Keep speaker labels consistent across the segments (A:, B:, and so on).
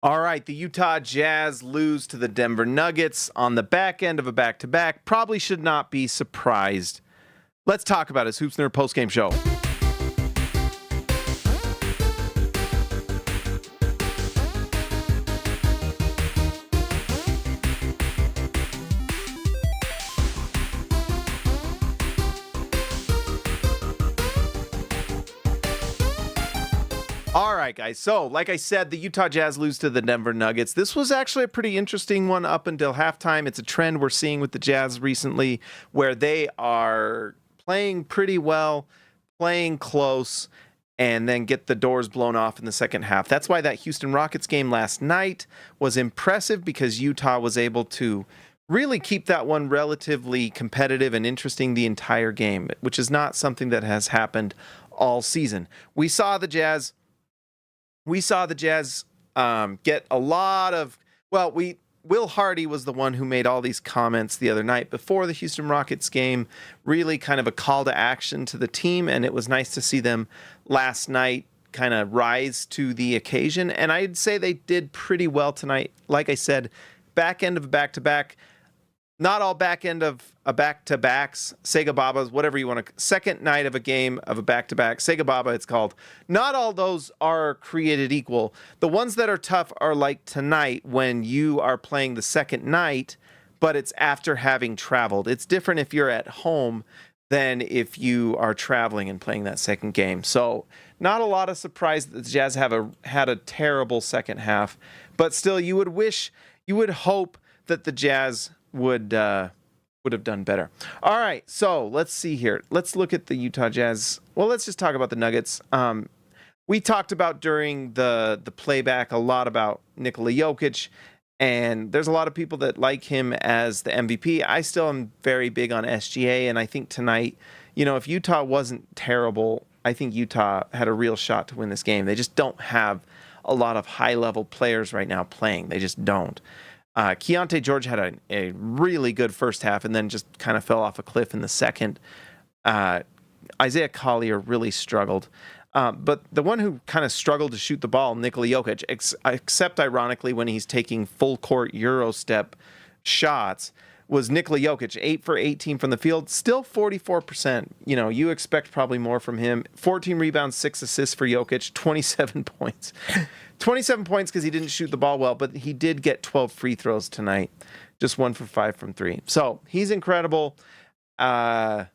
A: All right, the Utah Jazz lose to the Denver Nuggets on the back end of a back-to-back. Probably should not be surprised. Let's talk about his Hoops Nerd postgame show. All right, guys. So, like I said, the Utah Jazz lose to the Denver Nuggets. This was actually a pretty interesting one up until halftime. It's a trend we're seeing with the Jazz recently where they are playing pretty well, playing close, and then get the doors blown off in the second half. That's why that Houston Rockets game last night was impressive, because Utah was able to really keep that one relatively competitive and interesting the entire game, which is not something that has happened all season. We saw the Jazz get a lot of, Will Hardy was the one who made all these comments the other night before the Houston Rockets game, really kind of a call to action to the team, and it was nice to see them last night kind of rise to the occasion, and I'd say they did pretty well tonight. Like I said, back end of a back-to-back, not all back end of a back-to-backs, Sega Babas, whatever you want to, second night of a game of a back-to-back, Sega Baba it's called. Not all those are created equal. The ones that are tough are like tonight when you are playing the second night, but it's after having traveled. It's different if you're at home than if you are traveling and playing that second game. So not a lot of surprise that the Jazz had a terrible second half, but still you would hope that the Jazz would have done better. All right, so let's see here. Let's look at the Utah Jazz. Well, let's just talk about the Nuggets. We talked about during the playback a lot about Nikola Jokic, and there's a lot of people that like him as the MVP. I still am very big on SGA, and I think tonight, if Utah wasn't terrible, I think Utah had a real shot to win this game. They just don't have a lot of high-level players right now playing. They just don't. Keyonte George had a really good first half and then just kind of fell off a cliff in the second. Isaiah Collier really struggled. But the one who kind of struggled to shoot the ball, Nikola Jokic, except ironically when he's taking full court Euro step shots, was Nikola Jokic, 8 for 18 from the field, still 44%. You expect probably more from him. 14 rebounds, 6 assists for Jokic, 27 points. 27 points because he didn't shoot the ball well, but he did get 12 free throws tonight. Just 1 for 5 from 3. So he's incredible. Not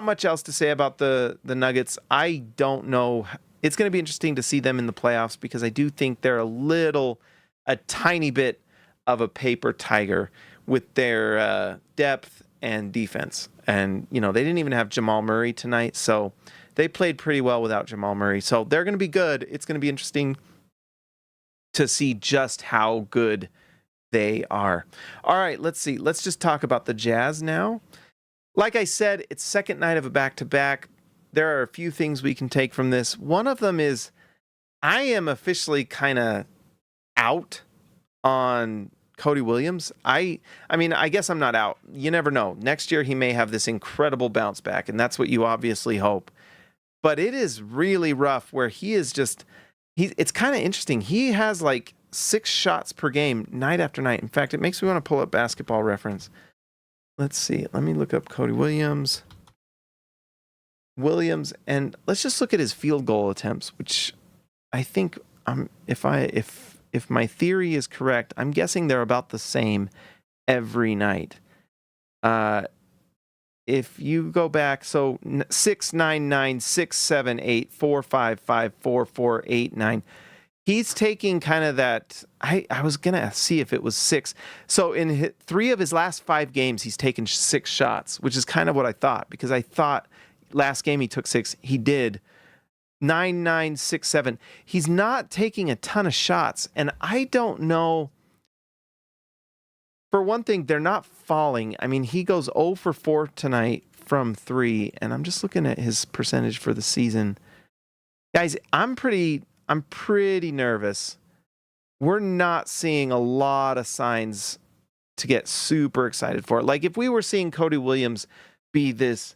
A: much else to say about the Nuggets. I don't know. It's going to be interesting to see them in the playoffs because I do think they're a tiny bit of a paper tiger with their depth and defense. And, they didn't even have Jamal Murray tonight, so they played pretty well without Jamal Murray. So they're going to be good. It's going to be interesting to see just how good they are. All right, let's see. Let's just talk about the Jazz now. Like I said, it's second night of a back-to-back. There are a few things we can take from this. One of them is I am officially kind of out on Cody Williams. I guess I'm not out. You never know. Next year he may have this incredible bounce back, and that's what you obviously hope. But it is really rough where he is just... It's kind of interesting. He has like 6 shots per game night after night. In fact, it makes me want to pull up Basketball Reference. Let's see. Let me look up Cody Williams. And let's just look at his field goal attempts, which I think if my theory is correct, I'm guessing they're about the same every night. If you go back, so 6-9-9, 6-7-8, 4-5-5, 4-4-8-9. He's taking kind of that. I was gonna see if it was 6. So in 3 of his last 5 games, he's taken 6 shots, which is kind of what I thought, because I thought last game he took 6. He did 9, 9, 6, 7. He's not taking a ton of shots, and I don't know. For one thing, they're not falling. I mean, he goes 0 for 4 tonight from 3, and I'm just looking at his percentage for the season. Guys, I'm pretty nervous. We're not seeing a lot of signs to get super excited for. Like, if we were seeing Cody Williams be this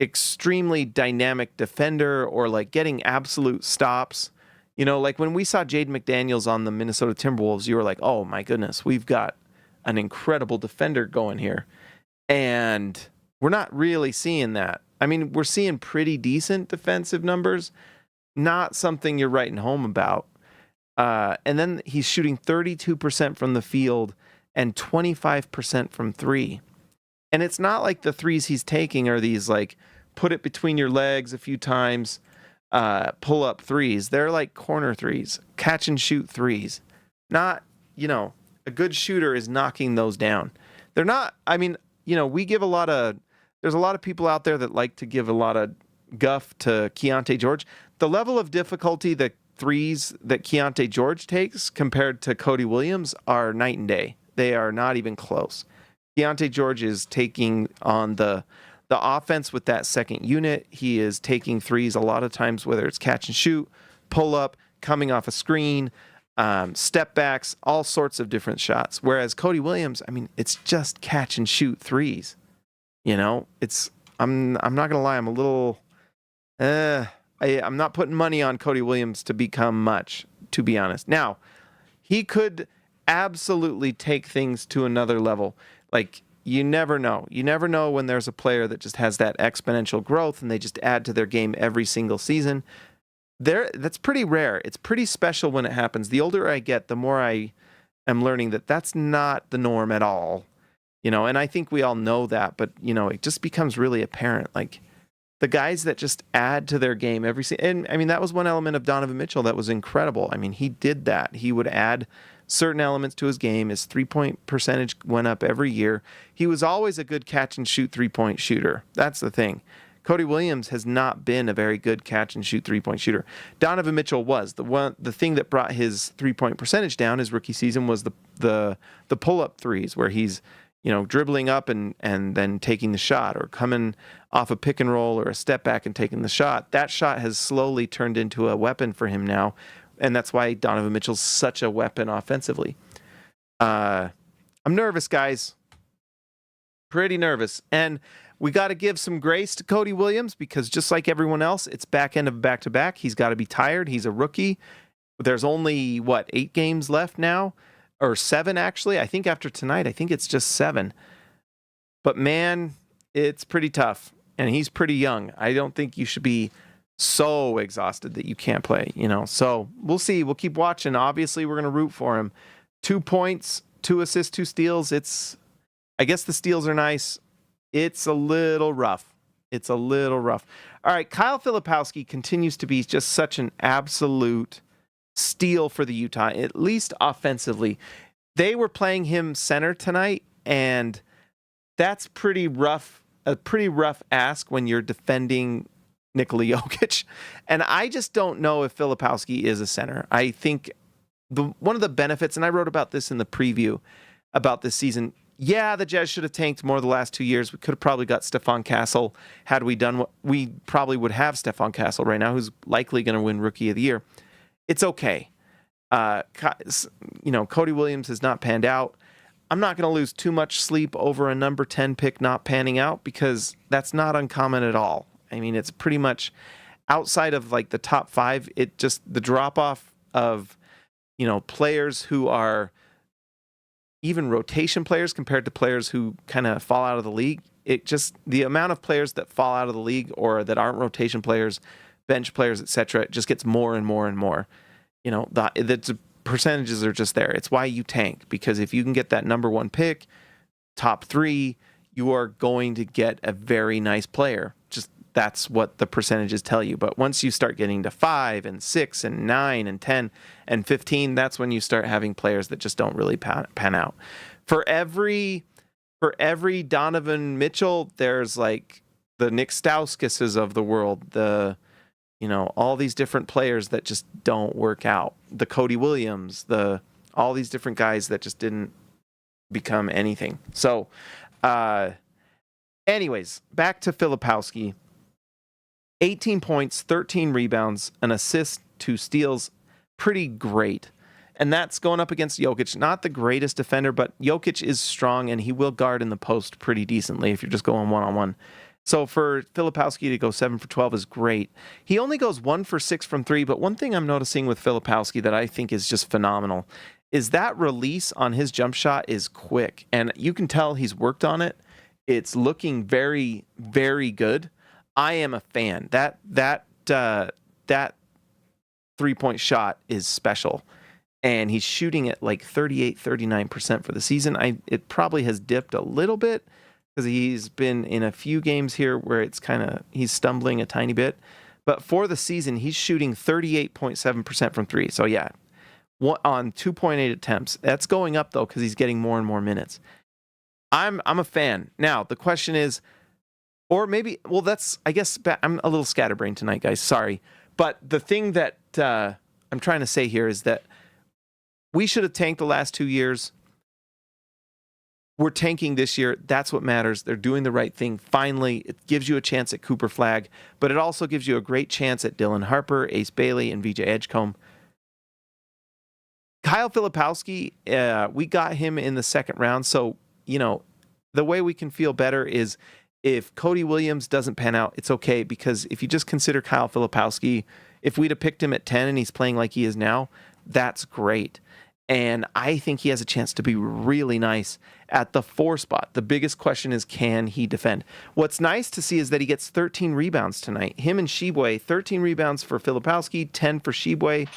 A: extremely dynamic defender or like getting absolute stops, Like when we saw Jaden McDaniels on the Minnesota Timberwolves, you were like, oh my goodness, we've got an incredible defender going here. And we're not really seeing that. I mean, we're seeing pretty decent defensive numbers, not something you're writing home about. And then he's shooting 32% from the field and 25% from three. And it's not like the threes he's taking are these like put it between your legs a few times, pull up threes. They're like corner threes, catch and shoot threes. Not, a good shooter is knocking those down. They're not, we give there's a lot of people out there that like to give a lot of guff to Keyonte George. The level of difficulty the threes that Keyonte George takes compared to Cody Williams are night and day. They are not even close. Keyonte George is taking on the offense with that second unit. He is taking threes a lot of times, whether it's catch and shoot, pull up, coming off a screen, step backs, all sorts of different shots. Whereas Cody Williams, it's just catch and shoot threes. I'm not gonna lie, I'm a little I'm not putting money on Cody Williams to become much, to be honest. Now, he could absolutely take things to another level. Like, you never know. You never know when there's a player that just has that exponential growth and they just add to their game every single season. That's pretty rare. It's pretty special when it happens. The older I get, the more I am learning that that's not the norm at all. And I think we all know that, but, it just becomes really apparent. Like, the guys that just add to their game and that was one element of Donovan Mitchell that was incredible. He did that. He would add certain elements to his game. His 3-point percentage went up every year. He was always a good catch and shoot 3-point shooter. That's the thing. Cody Williams has not been a very good catch and shoot 3-point shooter. Donovan Mitchell was the thing that brought his 3-point percentage down his rookie season was the pull-up threes where he's dribbling up and then taking the shot, or coming off a pick and roll or a step back and taking the shot. That shot has slowly turned into a weapon for him now, and that's why Donovan Mitchell's such a weapon offensively. I'm nervous, guys. Pretty nervous. And we got to give some grace to Cody Williams because just like everyone else, it's back end of back-to-back. He's got to be tired. He's a rookie. There's only, 8 games left now? Or 7, actually. I think after tonight, it's just 7. But man, it's pretty tough. And he's pretty young. I don't think you should be so exhausted that you can't play, So we'll see. We'll keep watching. Obviously, we're going to root for him. 2 points, 2 assists, 2 steals. I guess the steals are nice. It's a little rough. All right, Kyle Filipowski continues to be just such an absolute steal for the Utah, at least offensively. They were playing him center tonight, and that's a pretty rough ask when you're defending Nikola Jokic. And I just don't know if Filipowski is a center. I think one of the benefits, and I wrote about this in the preview about this season, the Jazz should have tanked more the last 2 years. We could have probably got Stephon Castle. Had we done what we probably would have Stephon Castle right now, who's likely going to win Rookie of the Year. It's okay. Cody Williams has not panned out. I'm not going to lose too much sleep over a number 10 pick not panning out because that's not uncommon at all. It's pretty much outside of like the top 5. It just the drop off of, players who are even rotation players compared to players who kind of fall out of the league. It just the amount of players that fall out of the league or that aren't rotation players, bench players, etc., it just gets more and more and more. The percentages are just there. It's why you tank, because if you can get that number 1 pick, top 3, you are going to get a very nice player. Just that's what the percentages tell you. But once you start getting to 5 and 6 and 9 and 10 and 15, that's when you start having players that just don't really pan out. For every Donovan Mitchell, there's like the Nick Stauskises of the world, all these different players that just don't work out. The Cody Williams, all these different guys that just didn't become anything. So, anyways, back to Filipowski. 18 points, 13 rebounds, an assist, 2 steals. Pretty great. And that's going up against Jokic. Not the greatest defender, but Jokic is strong, and he will guard in the post pretty decently if you're just going one-on-one. So for Filipowski to go 7 for 12 is great. He only goes 1 for 6 from 3, but one thing I'm noticing with Filipowski that I think is just phenomenal is that release on his jump shot is quick, and you can tell he's worked on it. It's looking very, very good. I am a fan. That 3-point shot is special, and he's shooting at like 38-39% for the season. It probably has dipped a little bit because he's been in a few games here where it's he's stumbling a tiny bit. But for the season, he's shooting 38.7% from 3. So yeah, on 2.8 attempts. That's going up though because he's getting more and more minutes. I'm a fan. Now the question is, or maybe, well, I guess I'm a little scatterbrained tonight, guys. Sorry, but the thing that I'm trying to say here is that we should have tanked the last 2 years. We're tanking this year. That's what matters. They're doing the right thing. Finally, it gives you a chance at Cooper Flagg, but it also gives you a great chance at Dylan Harper, Ace Bailey, and VJ Edgecombe. Kyle Filipowski, we got him in the second round. So, the way we can feel better is if Cody Williams doesn't pan out, it's okay. Because if you just consider Kyle Filipowski, if we'd have picked him at 10 and he's playing like he is now, that's great. And I think he has a chance to be really nice at the 4 spot. The biggest question is, can he defend? What's nice to see is that he gets 13 rebounds tonight. Him and Shibwe, 13 rebounds for Filipowski, 10 for Shibwe.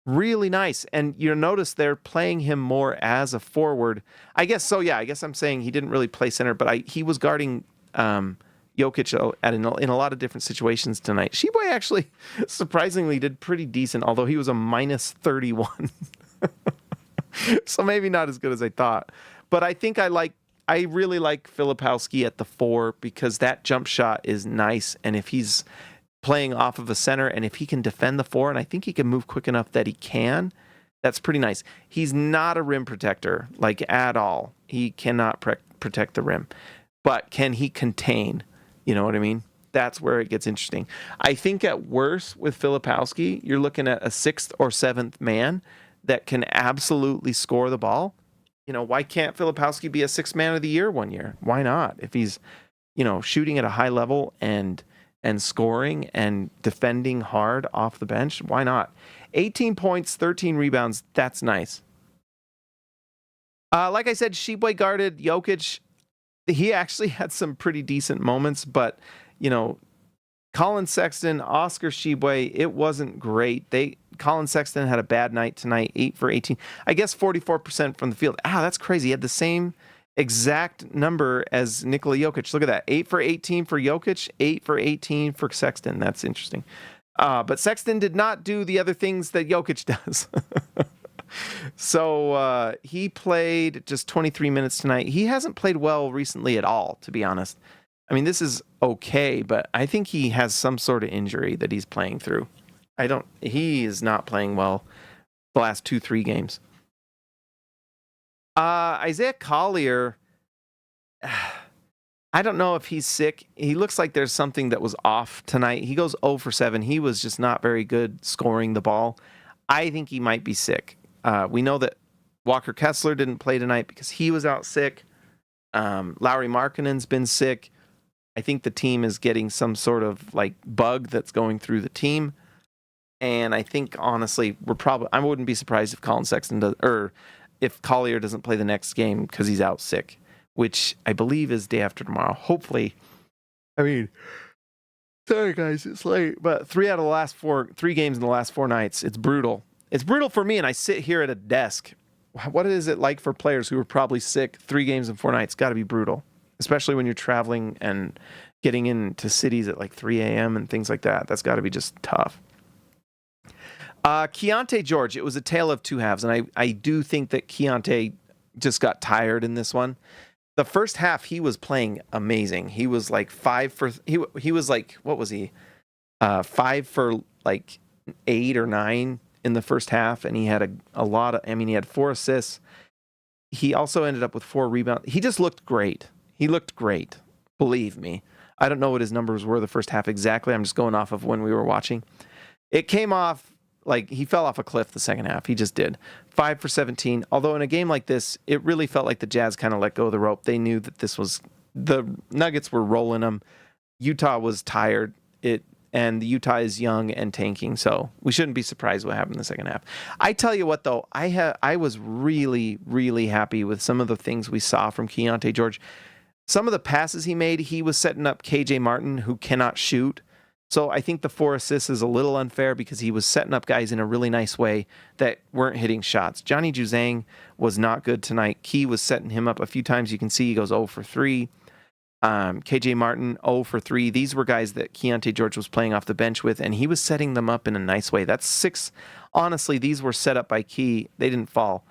A: Really nice. And you'll notice they're playing him more as a forward. I guess so, yeah. I guess I'm saying he didn't really play center, but he was guarding Jokic in a lot of different situations tonight. Shibwe actually surprisingly did pretty decent, although he was a minus 31. So maybe not as good as I thought. But I think I really like Filipowski at the 4 because that jump shot is nice. And if he's playing off of a center and if he can defend the 4, and I think he can move quick enough that he can, that's pretty nice. He's not a rim protector, like at all. He cannot protect the rim. But can he contain? You know what I mean? That's where it gets interesting. I think at worst with Filipowski, you're looking at a 6th or 7th man that can absolutely score the ball. Why can't Filipowski be a 6th man of the year one year? Why not? If he's, shooting at a high level and scoring and defending hard off the bench, why not? 18 points, 13 rebounds, that's nice. Like I said, Shibwe guarded Jokic. He actually had some pretty decent moments, but, Colin Sexton, Oscar Shibwe, it wasn't great. Colin Sexton had a bad night tonight, 8 for 18. I guess 44% from the field. That's crazy. He had the same exact number as Nikola Jokic. Look at that. 8 for 18 for Jokic, 8 for 18 for Sexton. That's interesting. But Sexton did not do the other things that Jokic does. So he played just 23 minutes tonight. He hasn't played well recently at all, to be honest. I mean, this is okay, but I think he has some sort of injury that he's playing through. He is not playing well the last 2-3 games. Isaiah Collier, I don't know if he's sick. He looks like there's something that was off tonight. He goes 0 for 7. He was just not very good scoring the ball. I think he might be sick. We know that Walker Kessler didn't play tonight because he was out sick. Lauri Markkanen's been sick. I think the team is getting some sort of bug that's going through the team. And I think, honestly, I wouldn't be surprised if Colin Sexton does, or if Collier doesn't play the next game because he's out sick, which I believe is day after tomorrow. Hopefully. Sorry guys, it's late, but 3 games in the last 4 nights. It's brutal. It's brutal for me, and I sit here at a desk. What is it like for players who are probably sick 3 games in 4 nights? Got to be brutal, especially when you're traveling and getting into cities at 3 a.m. and things like that. That's got to be just tough. Keyonte George, it was a tale of 2 halves, and I do think that Keyonte just got tired in this one. The first half, he was playing amazing. He was 5 for... He was what was he? 5 for 8 or 9 in the first half, and he had a lot of... he had 4 assists. He also ended up with 4 rebounds. He just looked great. He looked great. Believe me. I don't know what his numbers were the first half exactly. I'm just going off of when we were watching. It came off... he fell off a cliff the second half. He just did. 5 for 17. Although in a game like this, it really felt like the Jazz kind of let go of the rope. They knew that this was the Nuggets were rolling them. Utah was tired. And Utah is young and tanking, so we shouldn't be surprised what happened in the second half. I tell you what, though, I was really, really happy with some of the things we saw from Keyonte George. Some of the passes he made, he was setting up KJ Martin, who cannot shoot. So I think the 4 assists is a little unfair because he was setting up guys in a really nice way that weren't hitting shots. Johnny Juzang was not good tonight. Key was setting him up a few times. You can see he goes 0 for 3. KJ Martin, 0 for 3. These were guys that Keyonte George was playing off the bench with, and he was setting them up in a nice way. That's 6. Honestly, these were set up by Key. They didn't fall.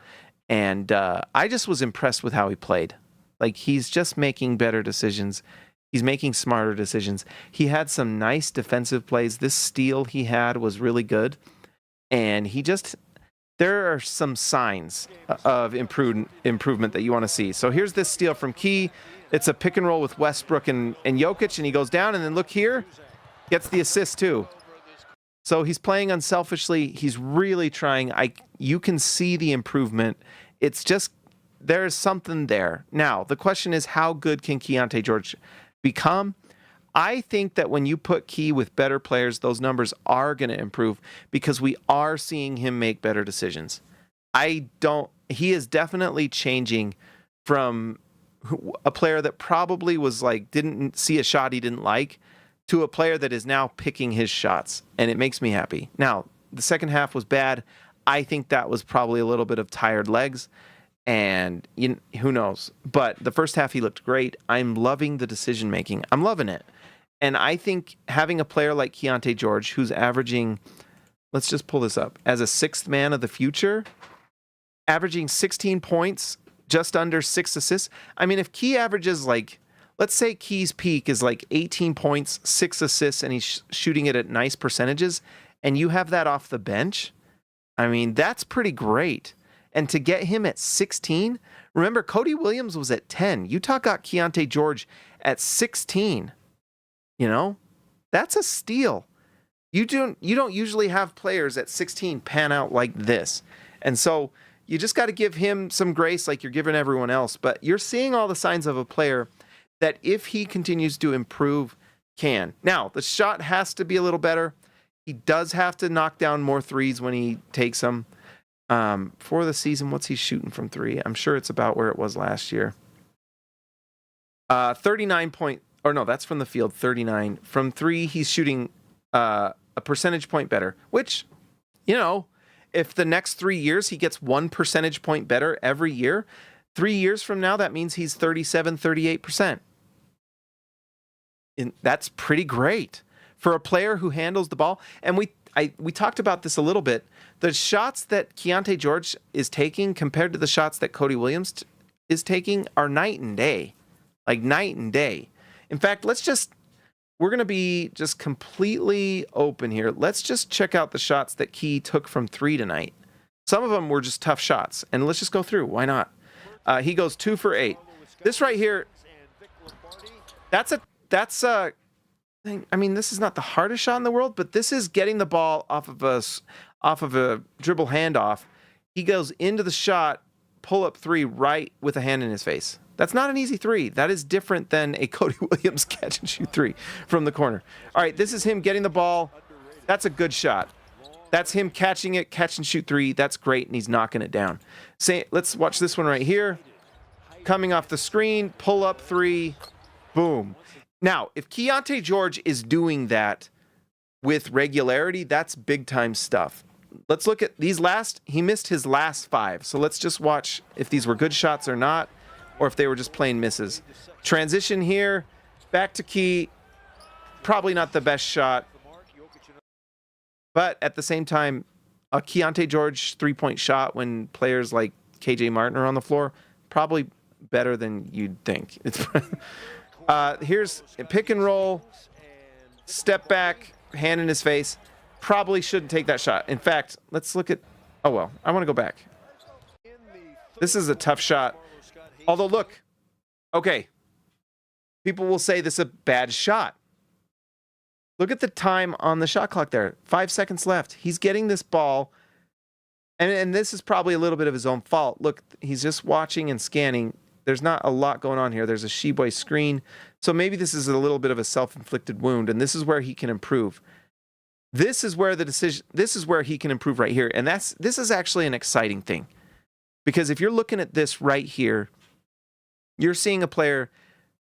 A: And I just was impressed with how he played. Like, he's just making better decisions. He's making smarter decisions. He had some nice defensive plays. This steal he had was really good. And there are some signs of improvement that you want to see. So here's this steal from Key. It's a pick and roll with Westbrook and Jokic, and he goes down, and then look here, gets the assist too. So he's playing unselfishly. He's really trying. You can see the improvement. It's just, there's something there. Now, the question is, how good can Keyonte George become? I think that when you put Key with better players, those numbers are going to improve because we are seeing him make better decisions. He is definitely changing from a player that probably was like, didn't see a shot he didn't like, to a player that is now picking his shots. And it makes me happy. Now, the second half was bad. I think that was probably a little bit of tired legs. And who knows? But the first half, he looked great. I'm loving the decision making. I'm loving it. And I think having a player like Keyonte George, who's averaging, let's just pull this up, as a 6th man of the future, averaging 16 points, just under 6 assists. I mean, if Key averages let's say Key's peak is 18 points, 6 assists, and he's shooting it at nice percentages, and you have that off the bench, I mean, that's pretty great. And to get him at 16, remember, Cody Williams was at 10. Utah got Keyonte George at 16. That's a steal. You don't usually have players at 16 pan out like this. And so you just got to give him some grace like you're giving everyone else. But you're seeing all the signs of a player that if he continues to improve, can. Now, the shot has to be a little better. He does have to knock down more threes when he takes them. For the season, what's he shooting from 3? I'm sure it's about where it was last year. that's from the field, 39. From 3, he's shooting a percentage point better, which, if the next 3 years he gets 1 percentage point better every year, 3 years from now, that means he's 37, 38%. And that's pretty great for a player who handles the ball. And we talked about this a little bit. The shots that Keyonte George is taking compared to the shots that Cody Williams is taking are night and day. Like night and day. In fact, we're going to be just completely open here. Let's just check out the shots that Key took from 3 tonight. Some of them were just tough shots, and let's just go through. Why not? He goes 2 for 8. This right here, I mean, this is not the hardest shot in the world, but this is getting the ball off of a dribble handoff. He goes into the shot, pull up 3 right with a hand in his face. That's not an easy 3. That is different than a Cody Williams catch and shoot 3 from the corner. All right, this is him getting the ball. That's a good shot. That's him catching it, catch and shoot 3. That's great, and he's knocking it down. Let's watch this one right here. Coming off the screen, pull up 3, boom. Now, if Keyonte George is doing that with regularity, that's big time stuff. Let's look at he missed his last 5. So let's just watch if these were good shots or not, or if they were just plain misses. Transition here, back to Key. Probably not the best shot. But at the same time, a Keyonte George 3-point shot when players like KJ Martin are on the floor, probably better than you'd think. Here's a pick and roll, step back, hand in his face. Probably shouldn't take that shot. In fact, let's look at, I want to go back. This is a tough shot. Although, look, okay, people will say this is a bad shot. Look at the time on the shot clock there. 5 seconds left. He's getting this ball, and this is probably a little bit of his own fault. Look, he's just watching and scanning. there's not a lot going on here. There's a Sheboy screen. So maybe this is a little bit of a self-inflicted wound, and this is where he can improve. This is where he can improve right here. And this is actually an exciting thing. Because if you're looking at this right here, you're seeing a player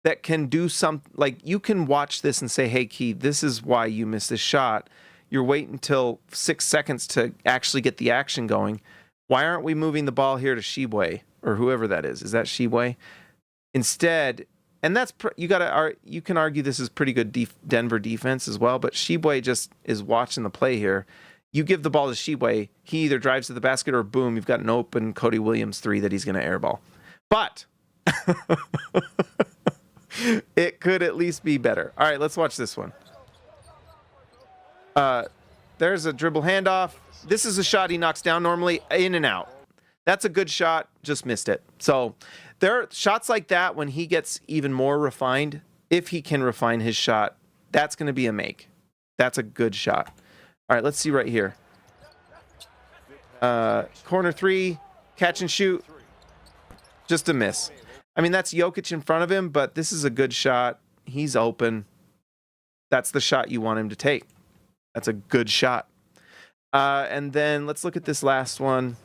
A: that can do something, like you can watch this and say, hey, Key, this is why you missed this shot. You're waiting until 6 seconds to actually get the action going. Why aren't we moving the ball here to Sheboy or whoever that is? Is that Sheboy? Instead, and that's you can argue this is pretty good Denver defense as well, but Sheboy just is watching the play here. You give the ball to Sheboy, he either drives to the basket or boom, you've got an open Cody Williams 3 that he's going to airball. But it could at least be better. All right, let's watch this one. There's a dribble handoff. This is a shot he knocks down normally, in and out. That's a good shot, just missed it. So there are shots like that when he gets even more refined. If he can refine his shot, that's going to be a make. That's a good shot. All right, let's see right here. Corner 3, catch and shoot. Just a miss. I mean, that's Jokic in front of him, but this is a good shot. He's open. That's the shot you want him to take. That's a good shot. And then let's look at this last one.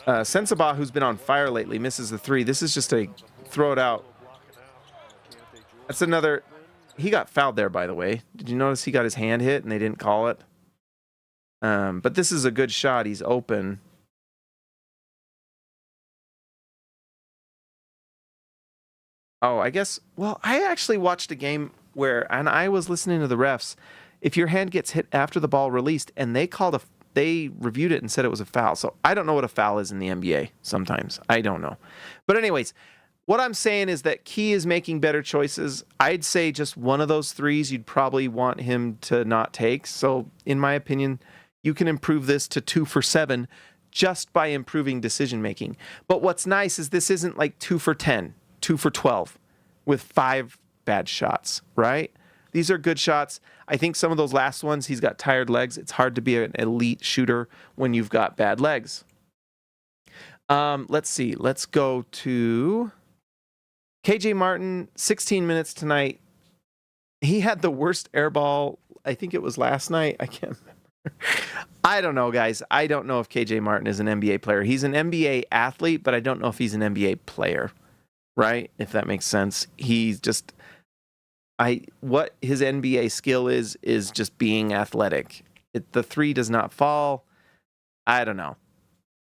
A: Sensabaugh, who's been on fire lately, misses the 3. This is just a throw it out. That's another. He got fouled there, by the way. Did you notice he got his hand hit and they didn't call it? But this is a good shot. He's open. Oh, I guess. Well, I actually watched a game and I was listening to the refs. If your hand gets hit after the ball released, and they reviewed it and said it was a foul. So I don't know what a foul is in the NBA sometimes. I don't know. But anyways, what I'm saying is that Key is making better choices. I'd say just one of those threes you'd probably want him to not take. So in my opinion, you can improve this to 2 for 7 just by improving decision making. But what's nice is this isn't like 2 for 10, 2 for 12 with 5 bad shots, right? These are good shots. I think some of those last ones, he's got tired legs. It's hard to be an elite shooter when you've got bad legs. Let's see. Let's go to KJ Martin, 16 minutes tonight. He had the worst air ball, I think it was last night. I can't remember. I don't know, guys. I don't know if KJ Martin is an NBA player. He's an NBA athlete, but I don't know if he's an NBA player, right? If that makes sense. He's just... what his NBA skill is just being athletic. The 3 does not fall. I don't know.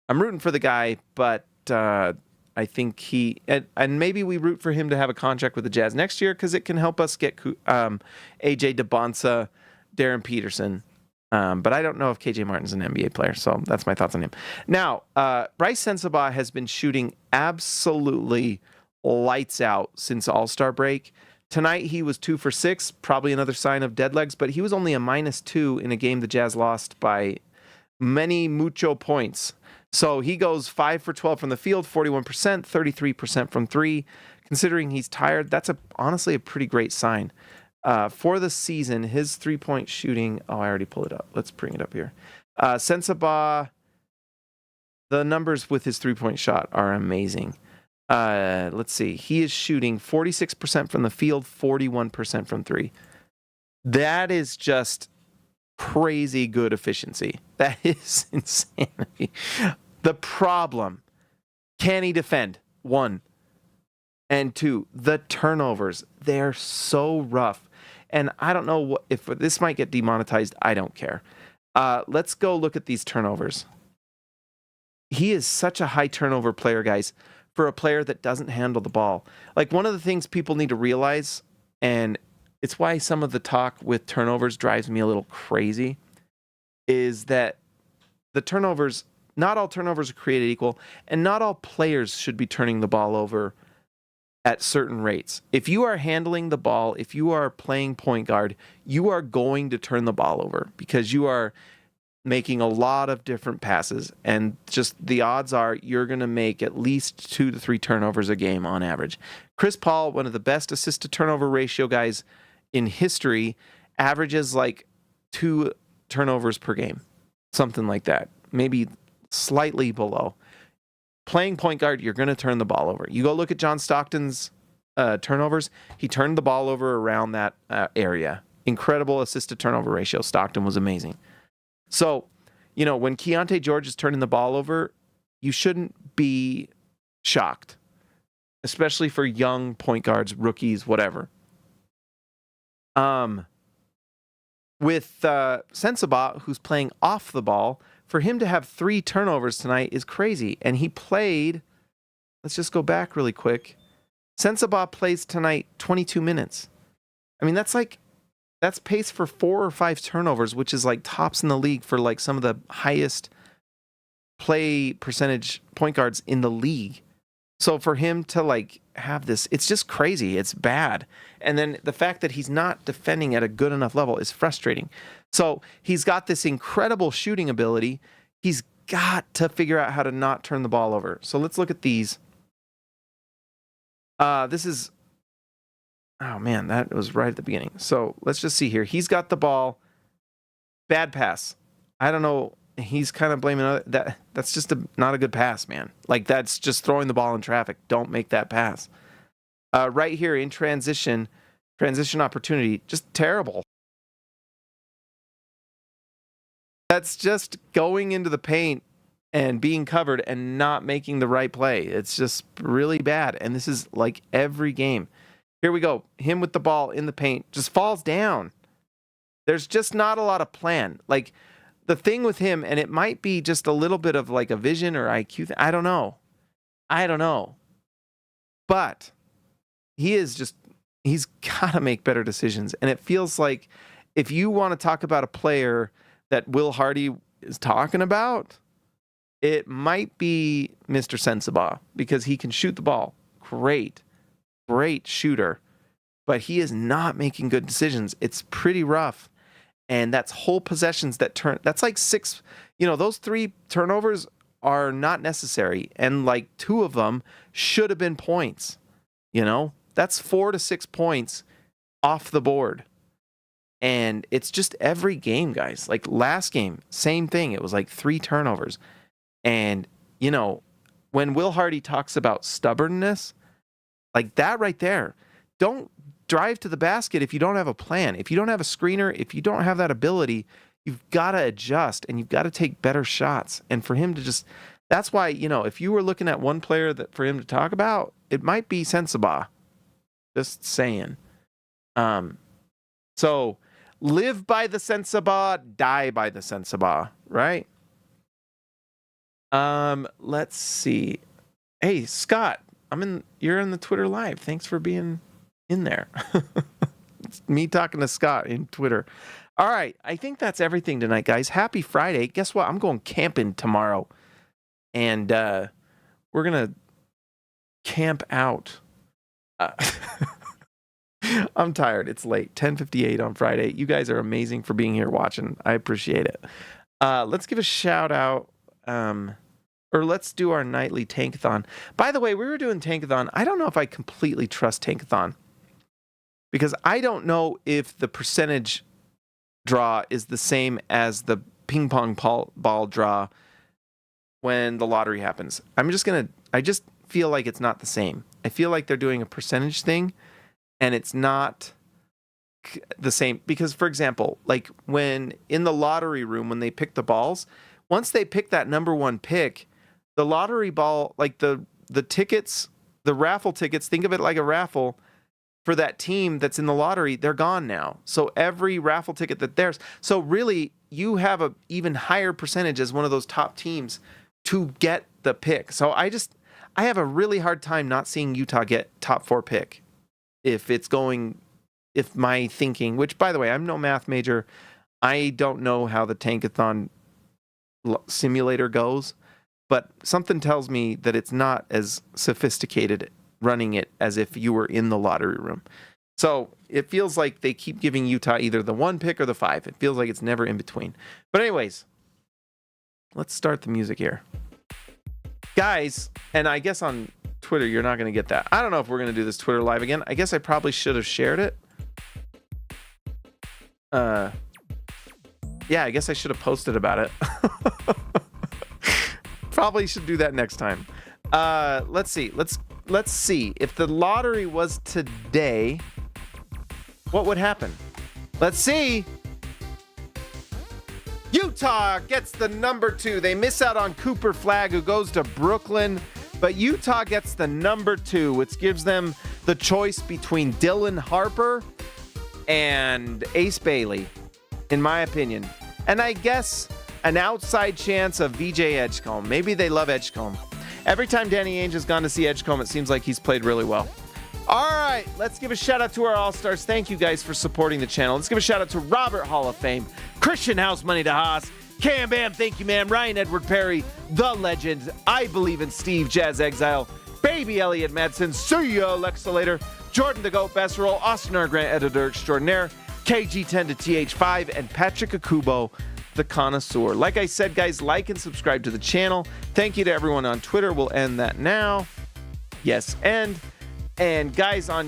A: I'm rooting for the guy, but I think and maybe we root for him to have a contract with the Jazz next year because it can help us get AJ DeBonsa, Darren Peterson. But I don't know if KJ Martin's an NBA player, so that's my thoughts on him. Now, Bryce Sensabaugh has been shooting absolutely lights out since All-Star break. Tonight, he was 2 for 6, probably another sign of dead legs, but he was only a -2 in a game the Jazz lost by mucho points. So he goes 5 for 12 from the field, 41%, 33% from 3. Considering he's tired, that's honestly a pretty great sign. For the season, his 3-point shooting, I already pulled it up. Let's bring it up here. Sensabaugh, the numbers with his 3-point shot are amazing. Let's see. He is shooting 46% from the field, 41% from 3. That is just crazy good efficiency. That is insanity. The problem, can he defend? 1. And 2, the turnovers. They're so rough. And I don't know if this might get demonetized. I don't care. Let's go look at these turnovers. He is such a high turnover player, guys. For a player that doesn't handle the ball. Like, one of the things people need to realize, and it's why some of the talk with turnovers drives me a little crazy, is that the turnovers, not all turnovers are created equal, and not all players should be turning the ball over at certain rates. If you are handling the ball, if you are playing point guard, you are going to turn the ball over because you are making a lot of different passes, and just the odds are you're going to make at least 2 to 3 turnovers a game on average. Chris Paul, one of the best assist to turnover ratio guys in history, averages like 2 turnovers per game, something like that, maybe slightly below. playing point guard, you're going to turn the ball over. You go look at John Stockton's turnovers. He turned the ball over around that area. Incredible assist to turnover ratio. Stockton was amazing. So, when Keyonte George is turning the ball over, you shouldn't be shocked, especially for young point guards, rookies, whatever. With Sensabaugh, who's playing off the ball, for him to have 3 turnovers tonight is crazy. And he played, let's just go back really quick. Sensabaugh plays tonight 22 minutes. I mean, that's pace for 4 or 5 turnovers, which is like tops in the league for like some of the highest play percentage point guards in the league. So for him to like have this, it's just crazy. It's bad. And then the fact that he's not defending at a good enough level is frustrating. So he's got this incredible shooting ability. He's got to figure out how to not turn the ball over. So let's look at these. This is, oh man, that was right at the beginning. So let's just see here. He's got the ball. Bad pass. I don't know. He's kind of blaming that. That's just not a good pass, man. Like that's just throwing the ball in traffic. Don't make that pass. Right here in transition opportunity, just terrible. That's just going into the paint and being covered and not making the right play. It's just really bad. And this is like every game. Here we go. Him with the ball in the paint just falls down. There's just not a lot of plan. Like the thing with him, and it might be just a little bit of like a vision or IQ thing. I don't know. But he's got to make better decisions. And it feels like if you want to talk about a player that Will Hardy is talking about, it might be Mr. Sensabaugh because he can shoot the ball. Great shooter. But he is not making good decisions. It's pretty rough. And that's whole possessions that's like 6, those 3 turnovers are not necessary. And like 2 of them should have been points. That's 4 to 6 points off the board. And it's just every game, guys. Like last game, same thing. It was like 3 turnovers. And, when Will Hardy talks about stubbornness, like that right there, don't drive to the basket if you don't have a plan. If you don't have a screener, if you don't have that ability, you've got to adjust and you've got to take better shots. And for him to that's why, if you were looking at one player for him to talk about, it might be Sensabaugh. Just saying. So live by the Sensabaugh, die by the Sensabaugh, right? Let's see. Hey, Scott, you're in the Twitter live. Thanks for being in there. It's me talking to Scott in Twitter. All right. I think that's everything tonight, guys. Happy Friday. Guess what? I'm going camping tomorrow. And we're going to camp out. I'm tired. It's late. 10:58 on Friday. You guys are amazing for being here watching. I appreciate it. Let's give a shout out. Or let's do our nightly Tankathon. By the way, we were doing Tankathon. I don't know if I completely trust Tankathon. Because I don't know if the percentage draw is the same as the ping pong ball draw when the lottery happens. I just feel like it's not the same. I feel like they're doing a percentage thing and it's not the same. Because, for example, like when in the lottery room, when they pick the balls, once they pick that number 1 pick, the lottery ball, like the tickets, the raffle tickets, think of it like a raffle for that team that's in the lottery, they're gone now. So every raffle ticket so really you have a even higher percentage as one of those top teams to get the pick. So I have a really hard time not seeing Utah get top 4 pick. If my thinking, which by the way, I'm no math major. I don't know how the Tankathon simulator goes, but something tells me that it's not as sophisticated running it as if you were in the lottery room. So it feels like they keep giving Utah either the 1 pick or the 5. It feels like it's never in between. But anyways, let's start the music here. Guys, and I guess on Twitter, you're not going to get that. I don't know if we're going to do this Twitter live again. I guess I probably should have shared it. Yeah, I guess I should have posted about it. Probably should do that next time. Let's see. Let's see. If the lottery was today, what would happen? Let's see. Utah gets the number 2. They miss out on Cooper Flagg, who goes to Brooklyn. But Utah gets the number 2, which gives them the choice between Dylan Harper and Ace Bailey, in my opinion. And I guess an outside chance of VJ Edgecombe. Maybe they love Edgecombe. Every time Danny Ainge has gone to see Edgecombe, it seems like he's played really well. All right, let's give a shout out to our All-Stars. Thank you guys for supporting the channel. Let's give a shout out to Robert Hall of Fame, Christian House Money to Haas, Cam Bam, thank you, man, Ryan Edward Perry, The Legend, I Believe in Steve, Jazz Exile, Baby Elliot Madsen, see ya, Alexa later, Jordan the Goat Besserell, Austin R. Grant, Editor Extraordinaire, KG10 to TH5, and Patrick Akubo, the Connoisseur. Like I said, guys, like and subscribe to the channel. Thank you to everyone on Twitter. We'll end that now. Yes, and guys on